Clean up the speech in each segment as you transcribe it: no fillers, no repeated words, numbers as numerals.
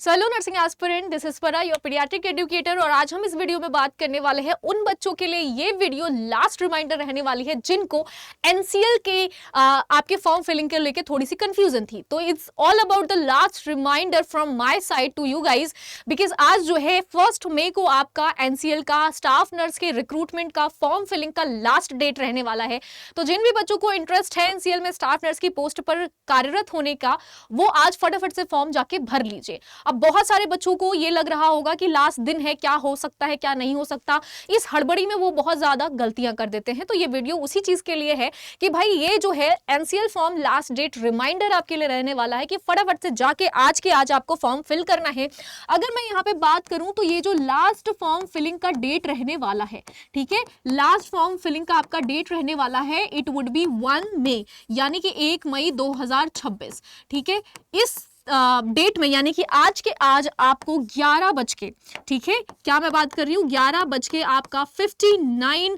Hello nursing aspirant, this is परा your paediatric educator. और आज हम इस वीडियो में बात करने वाले हैं उन बच्चों के लिए ये वीडियो लास्ट रिमाइंडर रहने वाली है जिनको एनसीएल के आपके फॉर्म फिलिंग के लेके थोड़ी सी कंफ्यूजन थी। तो it's all about the last reminder from my side to you guys, because आज जो है 1 मई को आपका एनसीएल का स्टाफ नर्स के रिक्रूटमेंट का फॉर्म फिलिंग का लास्ट डेट रहने वाला है। तो जिन भी बच्चों को इंटरेस्ट है एनसीएल में स्टाफ नर्स की पोस्ट पर कार्यरत होने का, वो आज फटाफट से फॉर्म जाके भर लीजिए। अब बहुत सारे बच्चों को ये लग रहा होगा कि लास्ट दिन है, क्या हो सकता है क्या नहीं हो सकता, इस हड़बड़ी में वो बहुत ज्यादा गलतियां कर देते हैं। तो ये वीडियो उसी चीज के लिए है कि भाई ये जो है NCL form last date reminder आपके लिए रहने वाला है कि फटाफट से जाके आज के आज आपको फॉर्म फिल करना है। अगर मैं यहाँ पे बात करूं तो ये जो लास्ट फॉर्म फिलिंग का डेट रहने वाला है, ठीक है, लास्ट फॉर्म फिलिंग का आपका डेट रहने वाला है, इट वुड बी 1 मई, यानी कि 1 मई 2026। ठीक है, इस डेट में यानी कि आज के आज आपको 11 बज के, ठीक है, क्या मैं बात कर रही हूं, 11 बज के आपका 59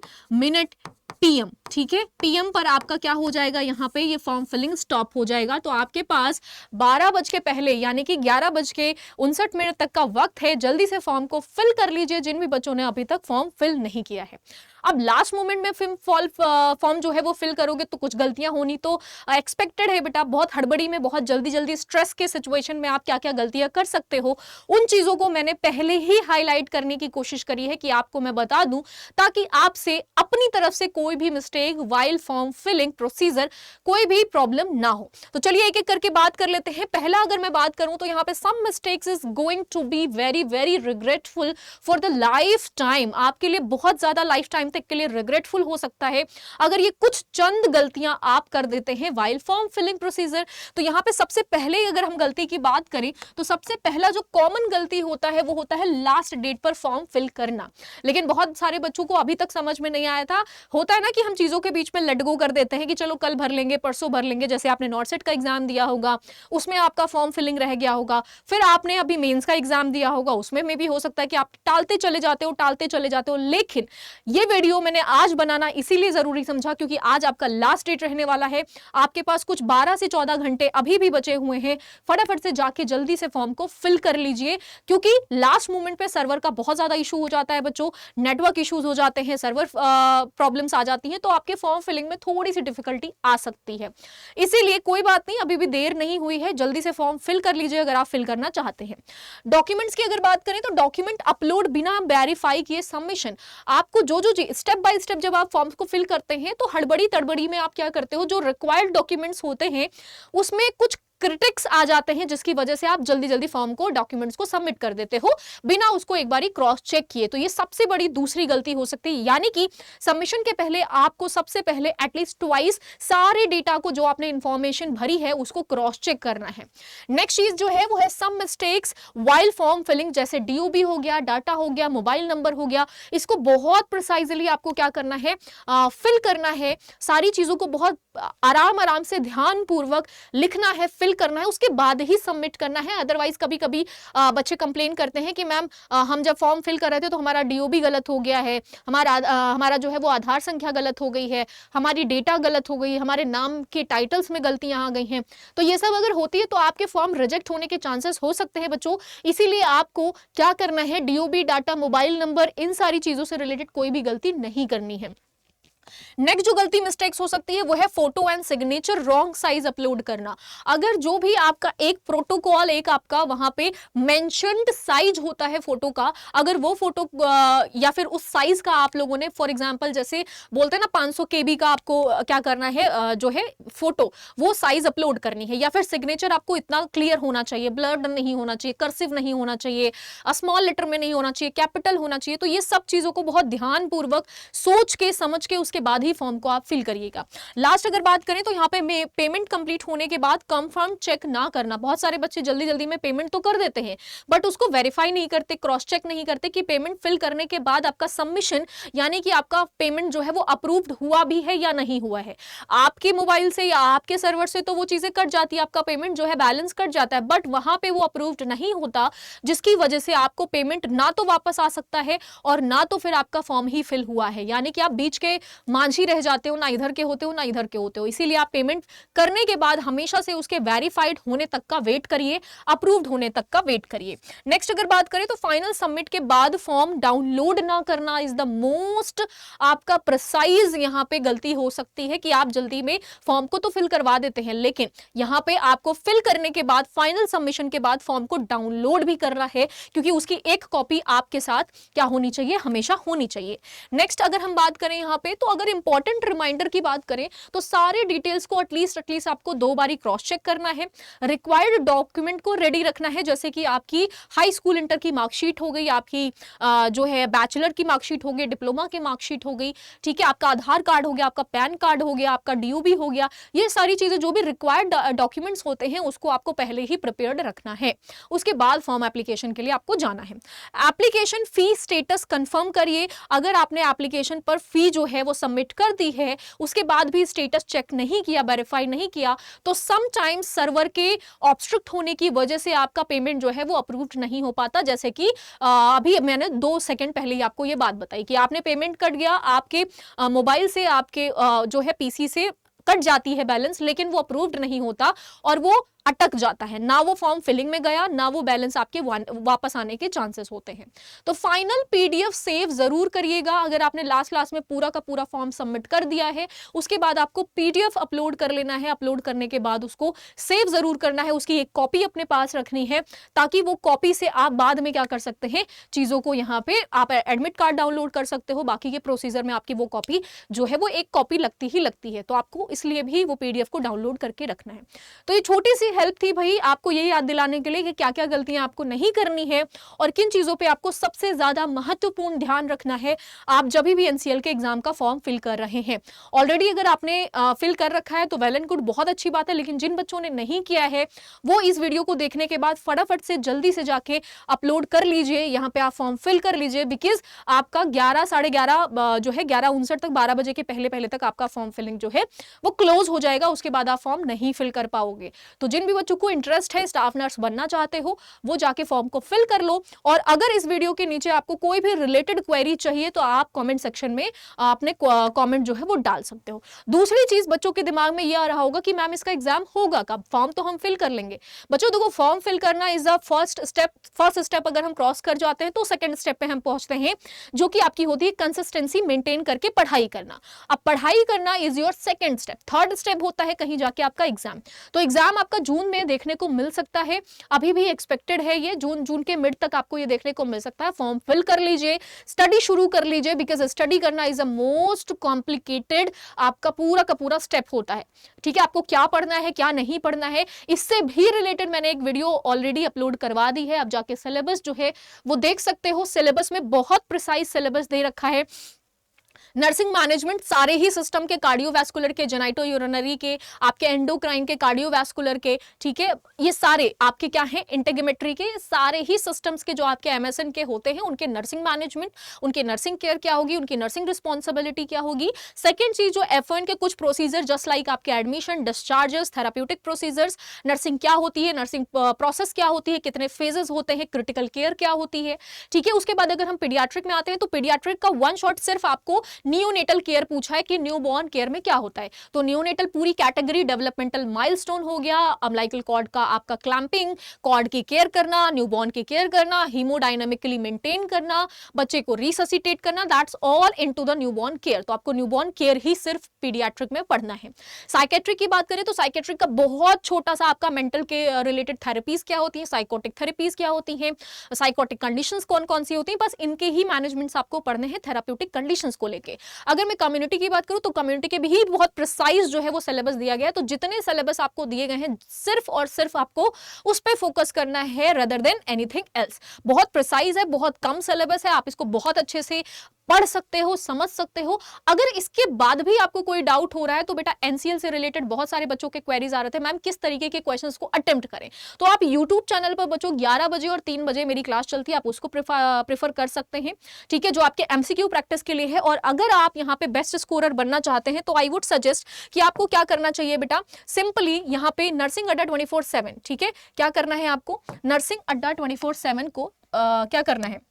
पीएम, ठीक है, पीएम पर आपका क्या हो जाएगा, यहाँ पे ये फॉर्म फिलिंग स्टॉप हो जाएगा। तो आपके पास 12 बज के पहले यानी कि 11 बज के 59 तक का वक्त है। जल्दी से फॉर्म को फिल कर लीजिए जिन भी बच्चों ने अभी तक फॉर्म फिल नहीं किया है। अब लास्ट मोमेंट में फॉर्म जो है वो फिल करोगे तो कुछ गलतियां होनी तो एक्सपेक्टेड है बेटा। बहुत हड़बड़ी में, बहुत जल्दी जल्दी स्ट्रेस के सिचुएशन में आप क्या क्या गलतियां कर सकते हो, उन चीजों को मैंने पहले ही हाईलाइट करने की कोशिश करी है कि आपको मैं बता दूं, ताकि आपसे अपनी तरफ से कोई भी mistake while form filling procedure, कोई भी प्रॉब्लम ना हो। तो चलिए एक एक करके बात कर लेते हैं। पहला अगर मैं बात करूं तो यहाँ पे some mistakes is going to be very very regretful for the life time. आपके लिए बहुत ज्यादा लाइफ टाइम तक के लिए रिग्रेटफुल हो सकता है अगर ये कुछ चंद गलतियां आप कर देते हैं वाइल फॉर्म फिलिंग प्रोसीजर। तो यहां पे सबसे पहले अगर हम गलती की बात करें तो सबसे पहला जो कॉमन गलती होता है वो होता है लास्ट डेट पर फॉर्म फिल करना। लेकिन बहुत सारे बच्चों को अभी तक समझ में नहीं आया था। होता है ना कि हम चीजों के बीच में लेट गो कर देते हैं कि चलो कल भर लेंगे, परसों भर लेंगे। जैसे आपने नॉर्सेट का एग्जाम दिया होगा, उसमें आपका फॉर्म फिलिंग रह गया होगा, फिर आपने अभी मेंस का एग्जाम दिया होगा, उसमें भी हो सकता है कि आप टालते चले जाते हो। लेकिन ये वीडियो मैंने आज बनाना इसीलिए जरूरी समझा क्योंकि आज आपका लास्ट डेट रहने वाला है। आपके पास कुछ 12 से 14 घंटे अभी भी बचे हुए हैं। फटाफट से जाके जल्दी से फॉर्म को फिल कर लीजिए, क्योंकि लास्ट मोमेंट पे सर्वर का बहुत ज्यादा इशू हो जाता है बच्चों, नेटवर्क इश्यूज हो जाते हैं, सर्वर प्रॉब्लम्स आ जाती हैं, तो आपके फॉर्म फिलिंग में थोड़ी सी डिफिकल्टी आ सकती है। इसीलिए कोई बात नहीं, अभी भी देर नहीं हुई है, जल्दी से फॉर्म फिल कर लीजिए अगर आप फिल करना चाहते हैं। डॉक्यूमेंट्स की अगर बात करें तो डॉक्यूमेंट अपलोड बिना वेरीफाई किए सबमिशन, आपको जो स्टेप बाय स्टेप जब आप फॉर्म्स को फिल करते हैं तो हड़बड़ी तड़बड़ी में आप क्या करते हो, जो रिक्वायर्ड डॉक्यूमेंट्स होते हैं उसमें कुछ क्रिटिक्स आ जाते हैं, जिसकी वजह से आप जल्दी जल्दी फॉर्म को, डॉक्यूमेंट्स को सबमिट कर देते हो बिना उसको एक बारी क्रॉस चेक किए। तो ये सबसे बड़ी दूसरी गलती हो सकती है, यानी कि सबमिशन के पहले आपको सबसे पहले एटलीस्ट ट्वाइस सारे डेटा को, जो आपने इंफॉर्मेशन भरी है, उसको क्रॉस चेक करना है। नेक्स्ट चीज जो है वो है some mistakes while form filling, जैसे डीओबी हो गया, डाटा हो गया, मोबाइल नंबर हो गया, इसको बहुत प्रिसाइजली आपको क्या करना है, फिल करना है। सारी चीजों को बहुत आराम से ध्यान पूर्वक लिखना है, फिल करना है, उसके बाद ही सबमिट करना है। अदरवाइज कभी कभी बच्चे कंप्लेन करते हैं कि मैम हम जब फॉर्म फिल कर रहे थे तो हमारा डीओबी गलत हो गया है, हमारा जो है वो आधार संख्या गलत हो गई है, हमारी डेटा गलत हो गई, हमारे नाम के टाइटल्स में गलतियां आ गई हैं। तो ये सब अगर होती है तो आपके फॉर्म रिजेक्ट होने के चांसेस हो सकते हैं बच्चों। इसीलिए आपको क्या करना है, डीओबी, डाटा, मोबाइल नंबर, इन सारी चीजों से रिलेटेड कोई भी गलती नहीं करनी है। नेक्स्ट जो गलती मिस्टेक्स हो सकती है वो है photo and signature wrong size upload करना। अगर जो भी आपका एक प्रोटोकॉल, एक आपका वहां पे मेंशन्ड साइज होता है फोटो का, अगर वो फोटो या फिर उस साइज का आप लोगों ने, फॉर एग्जांपल जैसे बोलते हैं ना 500 केबी का आपको क्या करना है, जो है फोटो वो साइज अपलोड करनी है, या फिर सिग्नेचर आपको इतना क्लियर होना चाहिए, ब्लर्ड नहीं होना चाहिए, कर्सिव नहीं होना चाहिए, स्मॉल लेटर में नहीं होना चाहिए, कैपिटल होना चाहिए। तो ये सब चीजों को बहुत ध्यानपूर्वक सोच के समझ के उसके बाद ही फॉर्म को आप फिल करिएगा। लास्ट अगर बात करें तो यहाँ पे पेमेंट कंप्लीट होने के बाद कंफर्म चेक ना करना। बहुत सारे बच्चे जल्दी जल्दी में पेमेंट तो कर देते हैं बट उसको वेरीफाई नहीं करते, क्रॉस चेक नहीं करते कि पेमेंट फिल करने के बाद आपका सबमिशन, यानी कि आपका पेमेंट जो है वो अप्रूव्ड हुआ भी है या नहीं हुआ है। आपके मोबाइल से या आपके सर्वर से तो वो चीजें कट जाती है, आपका पेमेंट जो है बैलेंस कट जाता है, बट वहां पे वो अप्रूव्ड नहीं होता, जिसकी वजह से आपको पेमेंट ना तो वापस आ सकता है और ना तो फिर आपका फॉर्म ही फिल हुआ है। यानी कि आप बीच के मांझी रह जाते हो, ना इधर के होते हो ना इधर के होते हो। इसीलिए आप पेमेंट करने के बाद हमेशा से उसके वेरीफाइड होने तक का वेट करिए, अप्रूव्ड होने तक का वेट करिए। नेक्स्ट अगर बात करें तो फाइनल सबमिट के बाद फॉर्म डाउनलोड ना करना इज द मोस्ट आपका प्रिसाइज यहां पे गलती हो सकती है कि आप जल्दी में फॉर्म को तो फिल करवा देते हैं, लेकिन यहां पे आपको फिल करने के बाद फाइनल सबमिशन के बाद फॉर्म को डाउनलोड भी करना है, क्योंकि उसकी एक कॉपी आपके साथ क्या होनी चाहिए, हमेशा होनी चाहिए। नेक्स्ट अगर हम बात करें यहां पे, तो अगर इंपॉर्टेंट रिमाइंडर की बात करें तो सारे डिटेल्स को एटलीस्ट आपको 2 बारी क्रॉस चेक करना है। रिक्वायर्ड डॉक्यूमेंट को रेडी रखना है, जैसे कि आपकी हाई स्कूल इंटर की मार्कशीट हो गई, आपकी जो है बैचलर की मार्कशीट हो गई, डिप्लोमा की मार्कशीट हो गई, ठीक है, आपका आधार कार्ड हो गया, आपका पैन कार्ड हो गया, आपका डीयूबी हो गया। ये सारी चीजें जो भी रिक्वायर्ड डॉक्यूमेंट्स होते हैं उसको आपको पहले ही प्रिपेयर्ड रखना है। उसके बाद फॉर्म एप्लीकेशन के लिए आपको जाना है। एप्लीकेशन फी स्टेटस कंफर्म करिए। अगर आपने एप्लीकेशन पर फी जो है वो सबमिट कर दी है, उसके बाद भी स्टेटस चेक नहीं किया, वेरीफाई नहीं किया, तो समटाइम्स सर्वर के ऑब्स्ट्रक्ट होने की वजह से आपका पेमेंट जो है वो अप्रूव्ड नहीं हो पाता। जैसे कि अभी मैंने 2 सेकंड पहले ही आपको ये बात बताई कि आपने पेमेंट कट गया, आपके मोबाइल से, आपके जो है पीसी से कट जाती है बैलेंस, लेकिन वो अप्रूव्ड नहीं होता और वो अटक जाता है, ना वो फॉर्म फिलिंग में गया, ना वो बैलेंस आपके वापस आने के चांसेस होते हैं। तो फाइनल पीडीएफ सेव जरूर करिएगा। अगर आपने लास्ट में पूरा का पूरा फॉर्म सबमिट कर दिया है, उसके बाद आपको पीडीएफ अपलोड कर लेना है। अपलोड करने के बाद उसको सेव जरूर करना है, उसकी एक कॉपी अपने पास रखनी है, ताकि वो कॉपी से आप बाद में क्या कर सकते हैं, चीजों को यहाँ पे आप एडमिट कार्ड डाउनलोड कर सकते हो। बाकी के प्रोसीजर में आपकी वो कॉपी जो है वो एक कॉपी लगती ही लगती है, तो आपको इसलिए भी वो पीडीएफ को डाउनलोड करके रखना है। तो ये छोटी सी हेल्प थी भाई आपको ये याद दिलाने के लिए कि क्या क्या गलतियां आपको नहीं करनी है और किन चीजों पे आपको सबसे ज्यादा महत्वपूर्ण ध्यान रखना है आप जब भी एनसीएल के एग्जाम का फॉर्म फिल कर रहे हैं। ऑलरेडी अगर आपने फिल कर रखा है तो वेल एंड गुड, बहुत अच्छी बात है, लेकिन जिन बच्चों ने नहीं किया है वो इस वीडियो को देखने के बाद फटाफट से जल्दी से जाके अपलोड कर लीजिए, यहाँ पे आप फॉर्म फिल कर लीजिए, बिकॉज आपका 11 साढ़े 11 जो है 11:59 तक 12 बजे के पहले पहले तक आपका फॉर्म फिलिंग जो है वो क्लोज हो जाएगा। उसके बाद आप फॉर्म नहीं फिल कर पाओगे। तो जिन भी बच्चों को इंटरेस्ट है, स्टाफ नर्स बनना चाहते हो, वो जाके फॉर्म को फिल कर लो। और अगर इस वीडियो के नीचे आपको कोई भी रिलेटेड क्वेरी चाहिए तो आप कमेंट सेक्शन में अपने कमेंट जो है वो डाल सकते हो। दूसरी चीज बच्चों के दिमाग में ये आ रहा होगा कि मैम इसका एग्जाम होगा कब, फॉर्म तो हम फिल कर लेंगे। बच्चों देखो, फॉर्म फिल करना इज द फर्स्ट स्टेप अगर हम क्रॉस कर जाते हैं तो सेकंड स्टेप पे हम पहुंचते हैं, जो कि आपकी होती है कंसिस्टेंसी मेंटेन करके पढ़ाई करना। अब पढ़ाई करना is your second step. Third step होता है कहीं जाके आपका एग्जाम। तो एग्जाम आपका जून में देखने को मिल सकता है, अभी भी एक्सपेक्टेड है ये जून के मिड तक आपको ये देखने को मिल सकता है। फॉर्म फिल कर लीजिए, स्टडी शुरू कर लीजिए, बिकॉज स्टडी करना इज अ मोस्ट कॉम्प्लिकेटेड आपका पूरा का पूरा स्टेप होता है। ठीक है, आपको क्या पढ़ना है क्या नहीं पढ़ना है, इससे भी रिलेटेड मैंने एक वीडियो ऑलरेडी अपलोड करवा दी है। आप जाके सिलेबस जो है वो देख सकते हो। सिलेबस में बहुत प्रिसाइज सिलेबस दे रखा है। नर्सिंग मैनेजमेंट सारे ही सिस्टम के, कार्डियोवैस्कुलर के, जेनाइटो यूरिनरी के, आपके एंडोक्राइन के, कार्डियोवैस्कुलर के, ठीक है, ये सारे आपके क्या हैं, इंटीग्रेमेट्री के, सारे ही सिस्टम्स के जो आपके एमएसएन के होते हैं, उनके नर्सिंग मैनेजमेंट, उनके नर्सिंग केयर क्या होगी, उनकी नर्सिंग रिस्पॉन्सिबिलिटी क्या होगी। सेकेंड चीज जो एफओएन के कुछ प्रोसीजर जस्ट लाइक आपके admission, discharges, therapeutic procedures, nursing क्या होती है, नर्सिंग प्रोसेस क्या होती है, कितने फेजेस होते हैं, क्रिटिकल केयर क्या होती है। ठीक है, उसके बाद अगर हम पीडियाट्रिक में आते हैं तो पीडियाट्रिक का वन शॉट सिर्फ आपको नियोनेटल केयर पूछा है कि न्यूबॉर्न केयर में क्या होता है। तो नियोनेटल पूरी कैटेगरी, डेवलपमेंटल माइलस्टोन हो गया, अम्बिलिकल कॉर्ड का आपका क्लैंपिंग, कॉर्ड की केयर करना, न्यूबॉर्न की केयर करना, हीमोडायनामिकली मेंटेन करना, बच्चे को रिससिटेट करना, that's all into the newborn care. तो आपको न्यूबॉर्न केयर ही सिर्फ पीडियाट्रिक में पढ़ना है। साइकेट्रिक की बात करें तो साइकेट्रिक का बहुत छोटा सा आपका मेंटल के रिलेटेड थेरेपीज क्या होती है, साइकोटिक थेरेपीज क्या होती हैं, साइकोटिक कंडीशंस कौन कौन सी होती हैं, बस इनके ही मैनेजमेंट्स आपको पढ़ने हैं थेराप्यूटिक कंडीशंस को लेके। अगर मैं कम्युनिटी की बात करूं तो कम्युनिटी के भी बहुत प्रिसाइज जो है वो सिलेबस दिया गया है। तो जितने सिलेबस आपको दिए गए हैं सिर्फ और सिर्फ आपको उस पे फोकस करना है, रदर देन एनीथिंग एल्स। बहुत प्रिसाइज है, बहुत कम सिलेबस है, आप इसको बहुत अच्छे से पढ़ सकते हो, समझ सकते हो। अगर इसके बाद भी आपको कोई डाउट हो रहा है तो बेटा एनसीएल से रिलेटेड बहुत सारे बच्चों के क्वेरीज आ रहे थे, मैम किस तरीके के क्वेश्चंस को अटेम्प्ट करें। तो आप यूट्यूब चैनल पर बच्चों 11 बजे और 3 बजे मेरी क्लास चलती है, आप उसको प्रेफर कर सकते हैं। ठीक है, जो आपके एमसीक्यू प्रैक्टिस के लिए है। और अगर आप यहाँ पे बेस्ट स्कोरर बनना चाहते हैं तो आई वुड सजेस्ट कि आपको क्या करना चाहिए बेटा, सिंपली यहाँ पे नर्सिंग अड्डा 24/7, ठीक है, क्या करना है आपको, नर्सिंग अड्डा 24/7 को क्या करना है,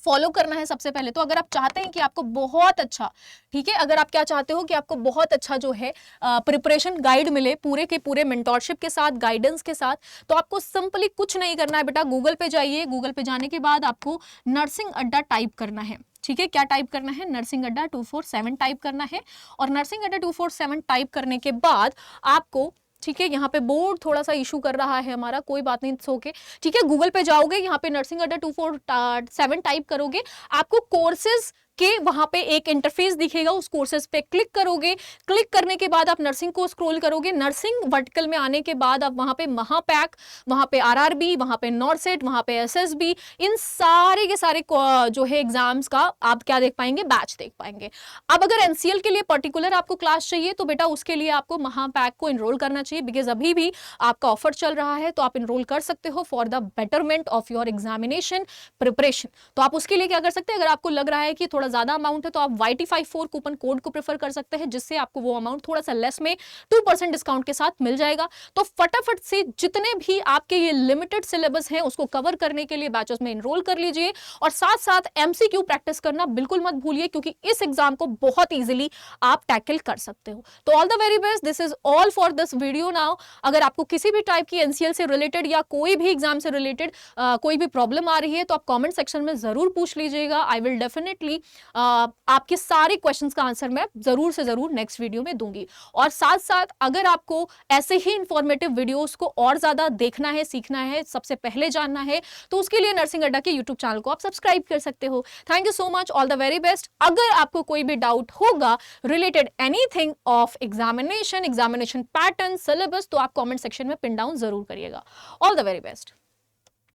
फॉलो करना है सबसे पहले। तो अगर आप चाहते हैं कि आपको बहुत अच्छा, ठीक है, अगर आप क्या चाहते हो कि आपको बहुत अच्छा जो है प्रिपरेशन गाइड मिले पूरे के पूरे मेंटोरशिप के साथ, गाइडेंस के साथ, तो आपको सिंपली कुछ नहीं करना है बेटा। गूगल पे जाइए, गूगल पे जाने के बाद आपको नर्सिंग अड्डा टाइप करना है। ठीक है, क्या टाइप करना है? नर्सिंग अड्डा 247 टाइप करना है। और नर्सिंग अड्डा 247 टाइप करने के बाद आपको, ठीक है, यहाँ पे बोर्ड थोड़ा सा इशू कर रहा है हमारा, कोई बात नहीं, सो के, ठीक है, गूगल पे जाओगे, यहाँ पे नर्सिंग अड्डा 247 टाइप करोगे, आपको कोर्सेज के वहां पे एक इंटरफेस दिखेगा, उस कोर्सेज पे क्लिक करोगे। क्लिक करने के बाद आप नर्सिंग को स्क्रॉल करोगे। नर्सिंग वर्टिकल में आने के बाद आप वहां पे महापैक, वहां पे आरआरबी, वहां पे नॉर्सेट, वहां पे एसएसबी, इन सारे के सारे जो है एग्जाम्स का आप क्या देख पाएंगे? बैच देख पाएंगे। अब अगर एनसीएल के लिए पर्टिकुलर आपको क्लास चाहिए तो बेटा उसके लिए आपको महापैक को इनरोल करना चाहिए, बिकॉज अभी भी आपका ऑफर चल रहा है, तो आप इनरोल कर सकते हो for the betterment of your examination preparation. तो आप उसके लिए क्या कर सकते हैं? अगर आपको लग रहा है कि थोड़ा ज्यादा अमाउंट है तो आप YT54 कूपन कोड को प्रेफर कर सकते हैं, जिससे आपको वो अमाउंट थोड़ा सा लेस में 2% डिस्काउंट के साथ मिल जाएगा। तो फटाफट से जितने भी आपके ये लिमिटेड सिलेबस हैं उसको कवर करने के लिए बैचेस में इनरोल कर लीजिए, और साथ साथ MCQ प्रैक्टिस करना बिल्कुल मत भूलिए, क्योंकि इस एग्जाम को बहुत इजीली आप टैकल कर सकते हो। तो all the very best, this is all for this video now. अगर आपको किसी भी टाइप की एनसीएल से रिलेटेड या कोई भी एग्जाम से रिलेटेड कोई भी प्रॉब्लम आ रही है तो आप कमेंट सेक्शन में जरूर पूछ लीजिएगा। आई विल डेफिनेटली आपके सारे क्वेश्चंस का आंसर मैं जरूर से जरूर नेक्स्ट वीडियो में दूंगी। और साथ साथ अगर आपको ऐसे ही इंफॉर्मेटिव वीडियोस को और ज्यादा देखना है, सीखना है, सबसे पहले जानना है, तो उसके लिए नर्सिंग अड्डा के यूट्यूब चैनल को आप सब्सक्राइब कर सकते हो। Thank you so much, all the very best. अगर आपको कोई भी डाउट होगा related anything of examination pattern, syllabus, तो आप कमेंट सेक्शन में पिन डाउन जरूर करिएगा। All the very best.